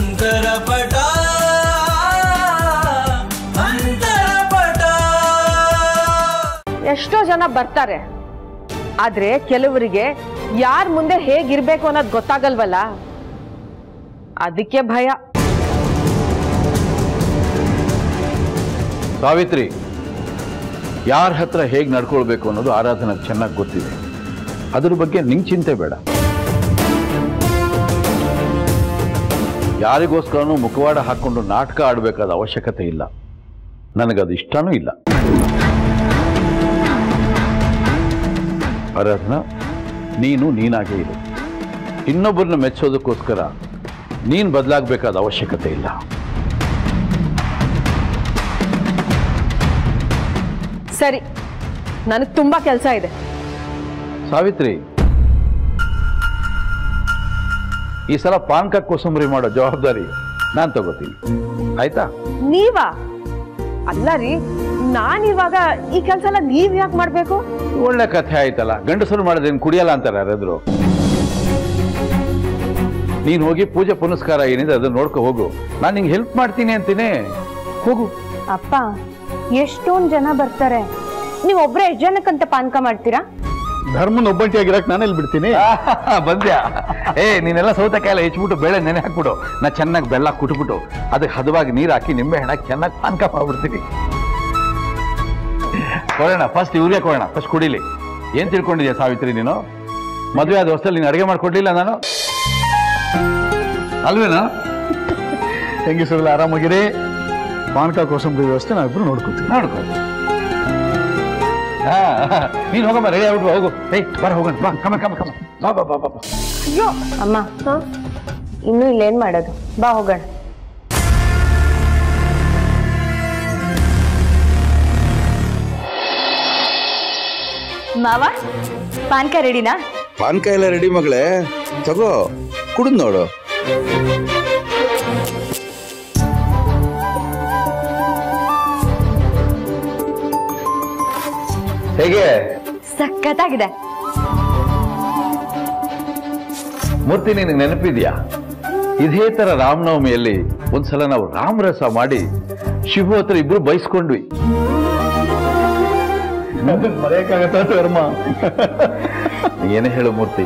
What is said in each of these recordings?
ಅಂತರಪಟ ಎಷ್ಟೋ ಜನ ಬರ್ತಾರೆ, ಆದ್ರೆ ಕೆಲವರಿಗೆ ಯಾರ ಮುಂದೆ ಹೇಗಿರ್ಬೇಕು ಅನ್ನೋದು ಗೊತ್ತಾಗಲ್ವಲ್ಲ, ಅದಕ್ಕೆ ಭಯ. ಸಾವಿತ್ರಿ, ಯಾರ ಹತ್ರ ಹೇಗೆ ನಡ್ಕೊಳ್ಬೇಕು ಅನ್ನೋದು ಆರಾಧನೆಗೆ ಚೆನ್ನಾಗಿ ಗೊತ್ತಿದೆ. ಅದ್ರ ಬಗ್ಗೆ ನಿಂಗೆ ಚಿಂತೆ ಬೇಡ. ಯಾರಿಗೋಸ್ಕರನೂ ಮುಖವಾಡ ಹಾಕೊಂಡು ನಾಟಕ ಆಡಬೇಕಾದ ಅವಶ್ಯಕತೆ ಇಲ್ಲ. ನನಗದು ಇಷ್ಟನೂ ಇಲ್ಲ. ಆರಾಧನಾ, ನೀನು ನೀನಾಗೇ ಇರು. ಇನ್ನೊಬ್ಬರನ್ನ ಮೆಚ್ಚೋದಕ್ಕೋಸ್ಕರ ನೀನು ಬದಲಾಗಬೇಕಾದ ಅವಶ್ಯಕತೆ ಇಲ್ಲ. ಸರಿ, ನನಗೆ ತುಂಬಾ ಕೆಲಸ ಇದೆ. ಸಾವಿತ್ರಿ, ಈ ಸಲ ಪಾನಕ ಕೋಸಂಬರಿ ಮಾಡೋ ಜವಾಬ್ದಾರಿ ನಾನು ತಗೋತೀನಿ, ಆಯ್ತಾ? ನೀವಾ? ಅಲ್ಲ ರೀ, ನಾನಿವಾಗ ಈ ಕೆಲಸ ಎಲ್ಲ ನೀವ್ ಯಾಕೆ ಮಾಡ್ಬೇಕು? ಒಳ್ಳೆ ಕಥೆ ಆಯ್ತಲ್ಲ. ಗಂಡಸರು ಮಾಡೋದೇನು ಕುಡಿಯಲ್ಲ ಅಂತಾರೆ ಯಾರಾದ್ರು? ನೀನು ಹೋಗಿ ಪೂಜೆ ಪುನಸ್ಕಾರ ಏನಿದೆ ಅದನ್ನ ನೋಡ್ಕೊ ಹೋಗು. ನಾನು ನಿಂಗೆ ಹೆಲ್ಪ್ ಮಾಡ್ತೀನಿ ಅಂತೀನಿ, ಹೋಗು. ಅಪ್ಪ, ಎಷ್ಟೊಂದು ಜನ ಬರ್ತಾರೆ, ನೀವು ಒಬ್ರೇ ಎಷ್ಟು ಜನಕ್ಕಂತ ಪಾನಕ ಮಾಡ್ತೀರಾ? ಧರ್ಮನ ಒಬ್ಬಂಟಿಯಾಗಿರಕ್ ನಾನೆಲ್ಲಿ ಬಿಡ್ತೀನಿ? ಬಂದ್ಯಾ? ನೀನೆಲ್ಲ ಸೌತೆಕಾಯಿ ಎಲ್ಲ ಹೆಚ್ಚಿಬಿಟ್ಟು ಬೇಳೆ ನೆನೆ ಹಾಕ್ಬಿಡು. ನಾ ಚೆನ್ನಾಗಿ ಬೆಲ್ಲ ಕುಟ್ಬಿಟ್ಟು ಅದಕ್ಕೆ ಹದವಾಗಿ ನೀರು ಹಾಕಿ ನಿಂಬೆ ಹಣ್ಣು ಹಾಕಿ ಚೆನ್ನಾಗಿ ಪಾನಕ ಮಾಡ್ಬಿಡ್ತೀನಿ. ಕೊಡೋಣ, ಫಸ್ಟ್ ಇವ್ರಿಗೆ ಕೊಡೋಣ, ಫಸ್ಟ್ ಕುಡಿಲಿ. ಏನ್ ತಿಳ್ಕೊಂಡಿದ್ಯಾ ಸಾವಿತ್ರಿ ನೀನು? ಮದುವೆ ಆದ ಹೊಸದಲ್ಲಿ ನೀನು ಅಡುಗೆ ಮಾಡ್ಕೊಡ್ಲಿಲ್ಲ ನಾನು, ಅಲ್ವೇನಾ? ಹೆಂಗಿಸಲ್ಲ ಆರಾಮಾಗಿರಿ. ಪಾನಕ ಕೋಸಂಬರಿ ವ್ಯವಸ್ಥೆ ನಾವಿಬ್ರು ನೋಡ್ಕೊತೀವಿ. ನೀನು ಹೋಗಮ್ಮ, ರೆಡಿ ಆಗ್ಬಿಟ್ಟು ಹೋಗು. ಬರ ಹೋಗೋಣ, ಬಾ, ಕಮ ಕಮ ಕಮ, ಬಾ ಬಾ ಬಾ ಬಾ. ಅಯ್ಯೋ ಅಮ್ಮ, ಇನ್ನು ಇಲ್ಲೇನ್ ಮಾಡೋದು, ಬಾ ಹೋಗೋಣ. ಮಾವ, ಪಾನಕ ರೆಡಿನಾ? ಪಾನಕ ಎಲ್ಲ ರೆಡಿ ಮಗಳೇ, ತಗೋ ಕುಡಿದ್ ನೋಡು. ಹೇಗೆ? ಸಖತ್ತಾಗಿದೆ. ಮೂರ್ತಿ, ನಿನಗೆ ನೆನಪಿದ್ಯಾ? ಇದೇ ತರ ರಾಮನವಮಿಯಲ್ಲಿ ಒಂದ್ಸಲ ನಾವು ರಾಮರಸ ಮಾಡಿ ಶಿವ ಹತ್ರ ಇಬ್ರು ಬಯಸ್ಕೊಂಡ್ವಿ. ಮರೆಯಕ್ಕಾಗತ್ತ ಧರ್ಮ? ಏನೇ ಹೇಳು ಮೂರ್ತಿ,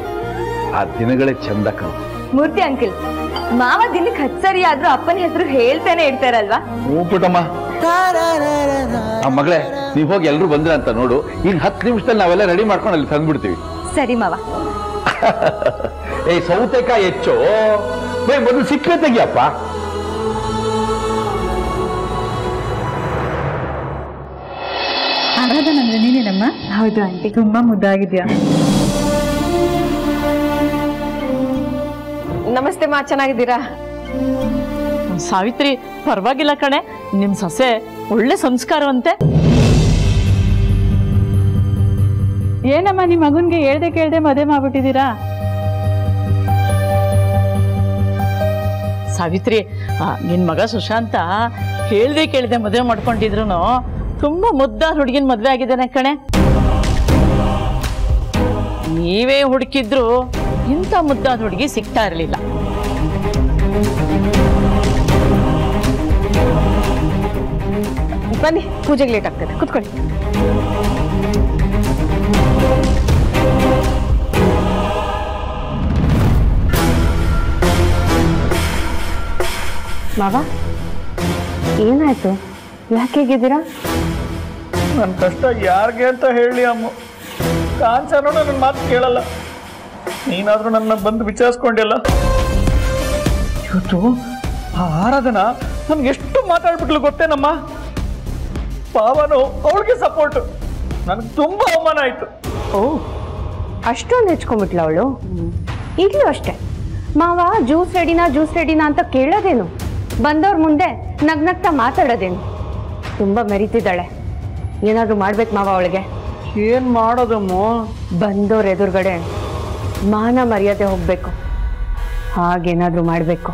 ಆ ದಿನಗಳೇ ಚಂದ ಕಣ. ಮೂರ್ತಿ ಅಂಕಲ್, ಮಾವ ದಿನಕ್ಕೆ 10 ಸರಿ ಆದ್ರೂ ಅಪ್ಪನ ಹೆಸರು ಹೇಳ್ತಾನೆ ಇರ್ತಾರಲ್ವಾ? ಹ್ಞೂ ಪುಟ್ಟಮ್ಮ. ಆ ಮಗಳೇ, ನೀವ್ ಹೋಗಿ ಎಲ್ರು ಬಂದ್ರ ಅಂತ ನೋಡು. ಈಗ 10 ನಿಮಿಷದಲ್ಲಿ ನಾವೆಲ್ಲ ರೆಡಿ ಮಾಡ್ಕೊಂಡು ಅಲ್ಲಿ ತಂದ್ಬಿಡ್ತೀವಿ. ಸರಿ ಮಾವ. ಸೌತೆಕಾಯಿ ಹೆಚ್ಚು ಮೊದಲು ಸಿಕ್ಕರೆ ತೆಗಿಯಪ್ಪ. ಆರಾಧನಾ ಅಂದ್ರೆ ನೀನೇನಮ್ಮ? ಹೌದು ಆಂಟಿ. ತುಂಬಾ ಮುದ್ದಾಗಿದ್ಯಾ. ನಮಸ್ತೆ ಮಾ, ಚೆನ್ನಾಗಿದ್ದೀರಾ? ಸಾವಿತ್ರಿ, ಪರವಾಗಿಲ್ಲ ಕಣೆ, ನಿಮ್ ಸೊಸೆ ಒಳ್ಳೆ ಸಂಸ್ಕಾರವಂತೆ. ಏನಮ್ಮ, ನಿಮ್ ಮಗನ್ಗೆ ಹೇಳ್ದೆ ಕೇಳ್ದೆ ಮದುವೆ ಮಾಡ್ಬಿಟ್ಟಿದ್ದೀರಾ? ಸಾವಿತ್ರಿ, ನಿನ್ ಮಗ ಸುಶಾಂತ ಹೇಳ್ದೆ ಕೇಳ್ದೆ ಮದುವೆ ಮಾಡ್ಕೊಂಡಿದ್ರು ತುಂಬಾ ಮುದ್ದಾದ ಹುಡುಗಿನ ಮದ್ವೆ ಆಗಿದ್ದಾನೆ ಕಣೆ. ನೀವೇ ಹುಡುಕಿದ್ರು ಇಂಥ ಮುದ್ದಾದ ಹುಡುಗಿ ಸಿಗ್ತಾ ಇರಲಿಲ್ಲ. ಬನ್ನಿ, ಪೂಜೆಗೆ ಲೇಟ್ ಆಗ್ತದೆ, ಕುತ್ಕೊಳ್ಳಿ. ಮಾವ, ಏನಾಯ್ತು? ಯಾಕೆ ಹೇಗಿದ್ದೀರಾ? ನನ್ನ ಕಷ್ಟ ಯಾರಿಗೆ ಅಂತ ಹೇಳಿ ಅಮ್ಮ. ಕಾಂಚನೂ ನನ್ನ ಮಾತು ಕೇಳಲ್ಲ. ನೀನಾದ್ರೂ ನನ್ನ ಬಂದು ವಿಚಾರಿಸ್ಕೊಂಡಿಲ್ಲ. ಇವತ್ತು ಆ ಆರಾಧನಾ ನನ್ಗೆ ಎಷ್ಟು ಮಾತಾಡ್ಬಿಟ್ಲು ಗೊತ್ತೇನಮ್ಮ? ಪಾವನು ಅವಳಿಗೆ ಸಪೋರ್ಟ್. ನನಗೆ ತುಂಬಾ ಅವಮಾನ ಆಯ್ತು. ಓ, ಅಷ್ಟೊಂದು ಹೆಚ್ಕೊಂಡ್ಬಿಟ್ಲ ಅವಳು? ಈಗಲೂ ಅಷ್ಟೇ, ಮಾವ ಜ್ಯೂಸ್ ರೆಡಿನಾ ಅಂತ ಕೇಳೋದೇನು, ಬಂದವ್ರ ಮುಂದೆ ನಗ್ನಗ್ತಾ ಮಾತಾಡೋದೇನು. ತುಂಬಾ ಮೆರಿತಿದ್ದಾಳೆ. ಏನಾದ್ರೂ ಮಾಡ್ಬೇಕು ಮಾವ ಅವಳಿಗೆ. ಏನ್ ಮಾಡೋದಮ್ಮ? ಬಂದವ್ರ ಎದುರುಗಡೆ ಮಾನ ಮರ್ಯಾದೆ ಹೋಗ್ಬೇಕು, ಹಾಗೇನಾದ್ರೂ ಮಾಡ್ಬೇಕು.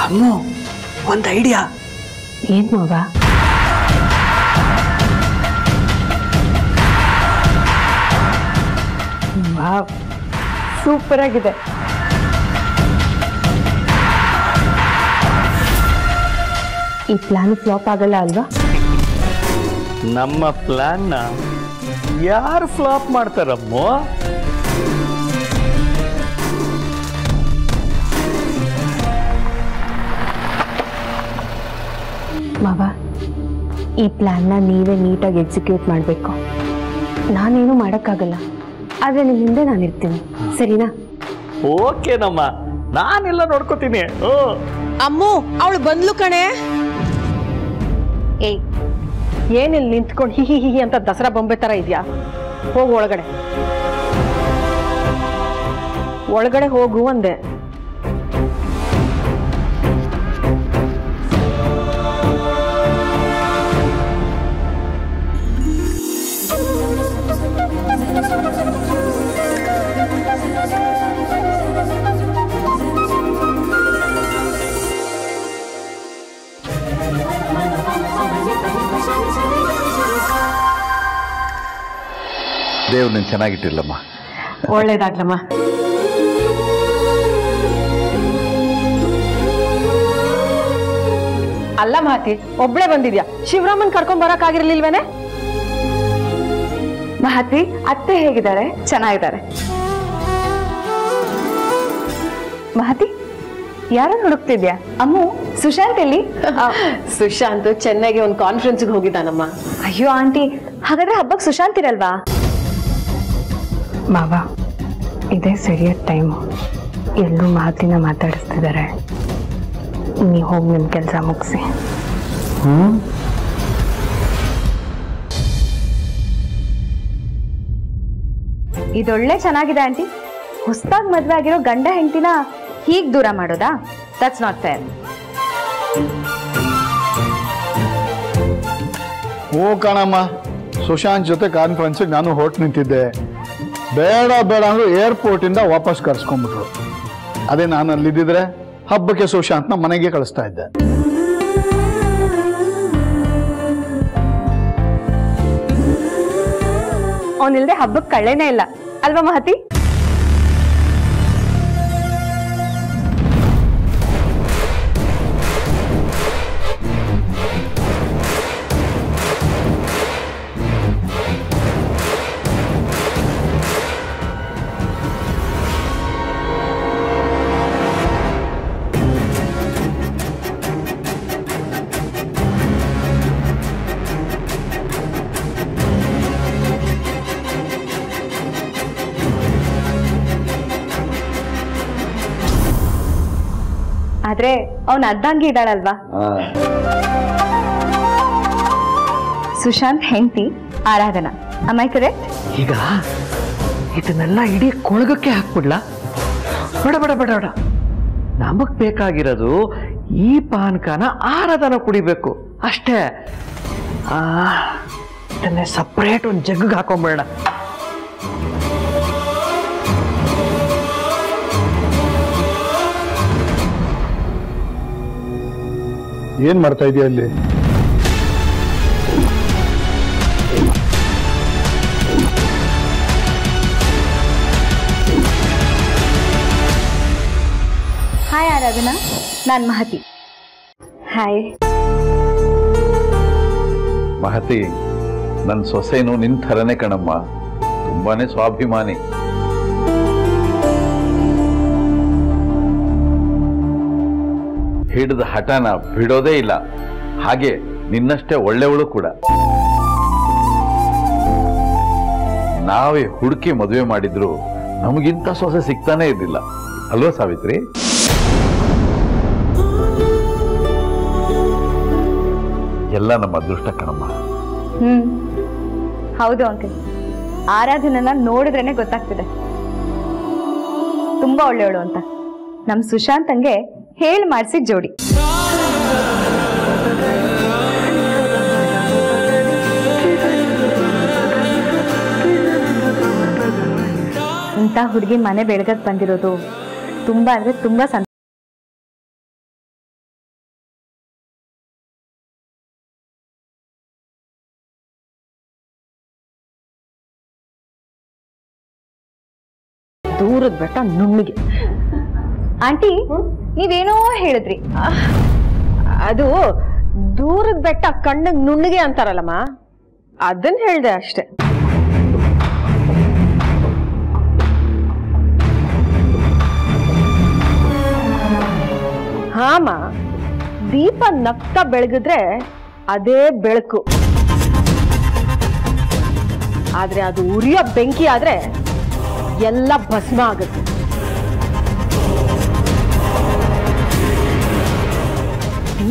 ಅಮ್ಮ, ಒಂದು ಐಡಿಯಾ. ಏನ್ ಮಾವ? ಸೂಪರ್ ಆಗಿದೆ. ಈ ಪ್ಲಾನ್ ಫ್ಲಾಪ್ ಆಗಲ್ಲ ಅಲ್ವಾ? ನಮ್ಮ ಪ್ಲಾನ್ನ ಯಾರು ಫ್ಲಾಪ್ ಮಾಡ್ತಾರಮ್ಮ? ಮಾವ, ಈ ಪ್ಲಾನ್ನ ನೀವೇ ನೀಟಾಗಿ ಎಕ್ಸಿಕ್ಯೂಟ್ ಮಾಡಬೇಕು. ನಾನೇನು ಮಾಡೋಕ್ಕಾಗಲ್ಲ, ಆದರೆ ನಿಮ್ಮ ಹಿಂದೆ ನಾನಿರ್ತೀನಿ, ಸರಿನಾ? ಓಕೆನಮ್ಮ, ನಾನೆಲ್ಲ ನೋಡ್ಕೋತೀನಿ. ಅಮ್ಮು, ಅವಳು ಬಂದ್ಲು ಕಣೆ. ಏಯ್, ಏನಿಲ್ಲ ನಿಂತ್ಕೊಂಡು ಹಿ ಹಿ ಹಿ ಅಂತ ದಸರಾ ಬೊಂಬೆ ತರ ಇದೆಯಾ? ಹೋಗು ಒಳಗಡೆ. ಒಳಗಡೆ ಹೋಗು ಅಂದೆ. ದೇವ್ರು ನೀನು ಚೆನ್ನಾಗಿಟ್ಟಿಲ್ಲಮ್ಮ. ಒಳ್ಳೇದಾಗ್ಲಮ್ಮ. ಅಲ್ಲ ಮಹತಿ, ಒಬ್ಳೆ ಬಂದಿದ್ಯಾ? ಶಿವರಾಮನ್ ಕರ್ಕೊಂಡ್ ಬರಕ್ ಆಗಿರ್ಲಿಲ್ವೇನೆ? ಮಹತಿ, ಅತ್ತೆ ಹೇಗಿದ್ದಾರೆ? ಚೆನ್ನಾಗಿದ್ದಾರೆ. ಮಹತಿ, ಯಾರನ್ನು ಹುಡುಕ್ತಿದ್ಯಾ? ಅಮ್ಮು, ಸುಶಾಂತ್ ಎಲ್ಲಿ? ಸುಶಾಂತ್ ಚೆನ್ನೈಗೆ ಒಂದು ಕಾನ್ಫರೆನ್ಸ್ಗೆ ಹೋಗಿದ್ದಾನಮ್ಮ. ಅಯ್ಯೋ ಆಂಟಿ, ಹಾಗಾದ್ರೆ ಹಬ್ಬಕ್ಕೆ ಸುಶಾಂತ್ ಇರಲ್ವಾ? ಮಾವ, ಇದೇ ಸರಿಯಾದ ಟೈಮು. ಎಲ್ಲರೂ ಮಹತಿನ ಮಾತಾಡಿಸ್ತಿದ್ದಾರೆ. ನೀವು ಹೋಗಿ ನಿಮ್ಮ ಕೆಲಸ ಮುಗಿಸಿ. ಇದೊಳ್ಳೆ ಚೆನ್ನಾಗಿದೆ ಆಂಟಿ. ಹೊಸದಾಗಿ ಮದುವೆ ಆಗಿರೋ ಗಂಡ ಹೆಂಡತಿನ ಹೀಗೆ ದೂರ ಮಾಡೋದಾ? That's not fair. ಹ್ಞೂ ಕಣಮ್ಮ, ಸುಶಾಂತ್ ಜೊತೆ ಕಾನ್ಫರೆನ್ಸಿಗೆ ನಾನು ಹೊರಟು ನಿಂತಿದ್ದೆ. ಬೇಡ ಬೇಡ ಅಂದ್ರು ಏರ್ಪೋರ್ಟಿಂದ ವಾಪಸ್ ಕರ್ಸ್ಕೊಂಡ್ಬಿಟ್ರು. ಅದೇ ನಾನು ಅಲ್ಲಿದ್ದಿದ್ರೆ ಹಬ್ಬಕ್ಕೆ ಸುಶಾಂತ್ನ ಮನೆಗೆ ಕಳಿಸ್ತಾ ಇದ್ದೆ. ಅವನಿಲ್ದೆ ಹಬ್ಬಕ್ಕೆ ಕಳ್ಳೆನೇ ಇಲ್ಲ ಅಲ್ವಾ ಮಹತಿ? ಆದ್ರೆ ಅವನ್ ಅರ್ಧಂಗಿ ಇದ್ದಾಳಲ್ವಾ? ಸುಶಾಂತ್ ಹೆಂಡತಿ ಆರಾಧನಾ. ಅಮೈ ಕರೆಕ್ಟ್? ಈಗ ಇದನ್ನೆಲ್ಲ ಇಡೀ ಕೊಳಗಕ್ಕೆ ಹಾಕ್ಬಿಡ್ಲಾ? ಬೇಡ ಬೇಡ ಬೇಡ ಬೇಡ. ನಮಗ್ ಬೇಕಾಗಿರೋದು ಈ ಪಾನಕನ ಆರಾಧನ ಕುಡಿಬೇಕು ಅಷ್ಟೇ. ಇದನ್ನೇ ಸಪ್ರೇಟ್ ಒಂದು ಜಗ್ಗಿಗೆ ಹಾಕೊಂಡ್ಬೇಡ. ಏನ್ ಮಾಡ್ತಾ ಇದೀಯ ಅಲ್ಲಿ? ಹಾಯ್ ಆರಾಧನಾ, ನಾನು ಮಹತಿ. ಹಾಯ್ ಮಹತಿ, ನನ್ನ ಸೊಸೆನು ನಿನ್ ಥರನೇ ಕಣಮ್ಮ, ತುಂಬಾನೇ ಸ್ವಾಭಿಮಾನಿ. ಹಿಡಿದ ಹಠನ ಬಿಡೋದೇ ಇಲ್ಲ. ಹಾಗೆ ನಿನ್ನಷ್ಟೇ ಒಳ್ಳೆಯವಳು ಕೂಡ. ನಾವೇ ಹುಡುಕಿ ಮದುವೆ ಮಾಡಿದ್ರು ನಮಗಿಂತ ಸೊಸೆ ಸಿಗ್ತಾನೆ ಇರಲಿಲ್ಲ ಅಲ್ವಾ ಸಾವಿತ್ರಿ? ಎಲ್ಲ ನಮ್ಮ ಅದೃಷ್ಟ ಕಣಮ್ಮ. ಹೌದು ಅಂಕಲ್, ಆರಾಧನನ ನೋಡಿದ್ರೇನೆ ಗೊತ್ತಾಗ್ತಿದೆ ತುಂಬಾ ಒಳ್ಳೆಯವಳು ಅಂತ. ನಮ್ ಸುಶಾಂತಂಗೆ ಹೇಳಿ ಮಾಡಿಸಿದ ಜೋಡಿ. ಇಂಥ ಹುಡುಗಿ ಮನೆ ಬೆಳಗಕ್ಕೆ ಬಂದಿರೋದು ತುಂಬಾ ಅಂದ್ರೆ ತುಂಬಾ ಸಂತೋಷ. ದೂರ ದೂರದ ಬೆಟ್ಟ ನುಣ್ಣಿಗೆ. ಆಂಟಿ ನೀವೇನೋ ಹೇಳಿದ್ರಿ. ಅದು ದೂರದ ಬೆಟ್ಟ ಕಣ್ಣಿಗೆ ನುಣ್ಣಿಗೆ ಅಂತಾರಲ್ಲಮ್ಮ, ಅದನ್ನ ಹೇಳ್ದೆ ಅಷ್ಟೆ. ಹಾಮ, ದೀಪ ನಗ್ತಾ ಬೆಳಗಿದ್ರೆ ಅದೇ ಬೆಳಕು, ಆದ್ರೆ ಅದು ಉರಿಯೋ ಬೆಂಕಿ ಆದ್ರೆ ಎಲ್ಲ ಭಸ್ಮ ಆಗುತ್ತೆ.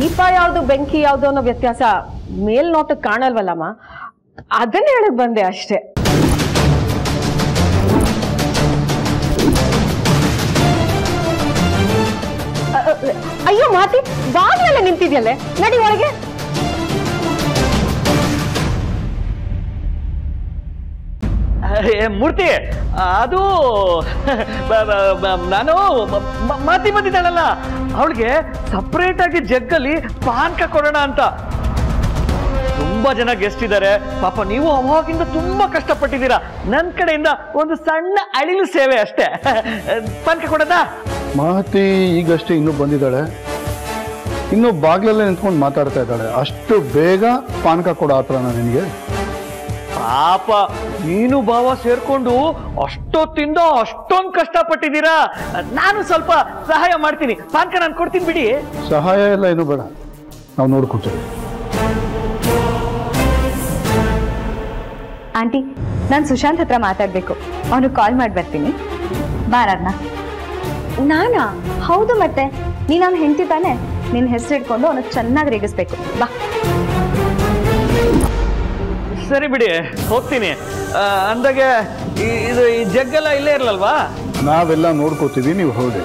ದೀಪ ಯಾವುದು ಬೆಂಕಿ ಯಾವುದು ಅನ್ನೋ ವ್ಯತ್ಯಾಸ ಮೇಲ್ನೋಟಕ್ಕೆ ಕಾಣಲ್ವಲ್ಲಮ್ಮ, ಅದನ್ನ ಹೇಳಕ್ ಬಂದೆ ಅಷ್ಟೇ. ಅಯ್ಯೋ ಮಾತಿ, ಬಾಗ್ಲಲ್ಲೇ ನಿಂತಿದ್ಯಲ್ಲೇ, ನಡಿ ಒಳಗೆ. ಮೂರ್ತಿ, ಅದು ನಾನು ಮಾತಿ ಬಂದಿದ್ದಾಳಲ್ಲ, ಅವಳಿಗೆ ಸಪ್ರೇಟ್ ಆಗಿ ಜಗ್ಗಲ್ಲಿ ಪಾನಕ ಕೊಡೋಣ ಅಂತ. ತುಂಬಾ ಜನ ಗೆಸ್ಟ್ ಇದ್ದಾರೆ ಪಾಪ, ನೀವು ಅವಾಗಿಂದ ತುಂಬಾ ಕಷ್ಟಪಟ್ಟಿದ್ದೀರಾ. ನನ್ನ ಕಡೆಯಿಂದ ಒಂದು ಸಣ್ಣ ಅಳಿಲು ಸೇವೆ ಅಷ್ಟೇ. ಪಾನಕ ಕೊಡೋದಾ? ಮಹತಿ ಈಗಷ್ಟೇ ಇನ್ನೂ ಬಂದಿದ್ದಾಳೆ, ಇನ್ನೂ ಬಾಗ್ಲಲ್ಲೇ ನಿಂತ್ಕೊಂಡು ಮಾತಾಡ್ತಾ ಇದ್ದಾಳೆ. ಅಷ್ಟು ಬೇಗ ಪಾನಕ ಕೊಡೋ ಆತ್ರನ ನಿನಗೆ? ಪಾಪ ನೀನು ಭಾವ ಸೇರ್ಕೊಂಡು ಅಷ್ಟೊತ್ತಿಂದ ಅಷ್ಟೊಂದು ಕಷ್ಟಪಟ್ಟಿದ್ದೀರಾ. ನಾನು ಸ್ವಲ್ಪ ಸಹಾಯ ಮಾಡ್ತೀನಿ, ಪಾನಕ ನಾನು ಕೊಡ್ತೀನಿ ಬಿಡಿ. ಸಹಾಯ ಎಲ್ಲ ಏನು ಬೇಡ, ನಾವು ನೋಡ್ಕೊತೀವಿ. ಆಂಟಿ, ನಾನು ಸುಶಾಂತ್ ಹತ್ರ ಮಾತಾಡ್ಬೇಕು, ಅವನು ಕಾಲ್ ಮಾಡಿ ಬರ್ತೀನಿ. ಬಾರಣ್ಣ. ನಾನಾ? ಹೌದು, ಮತ್ತೆ ನೀನು ಅವ್ನು ಹೆಂಡತಿ ತಾನೆ, ನಿನ್ನ ಹೆಸರು ಇಟ್ಕೊಂಡು ಅವನಿಗೆ ಚೆನ್ನಾಗಿ ರೇಗಿಸ್ಬೇಕು. ಬಾ. ಸರಿ ಬಿಡಿ, ಹೋಗ್ತೀನಿ. ಅಂದಾಗೆ ಇದು ಈ ಜಗ್ಗೆಲ್ಲ ಇಲ್ಲೇ ಇರಲ್ವಾ? ನಾವೆಲ್ಲ ನೋಡ್ಕೋತೀವಿ, ನೀವು ಹೊರಡಿ.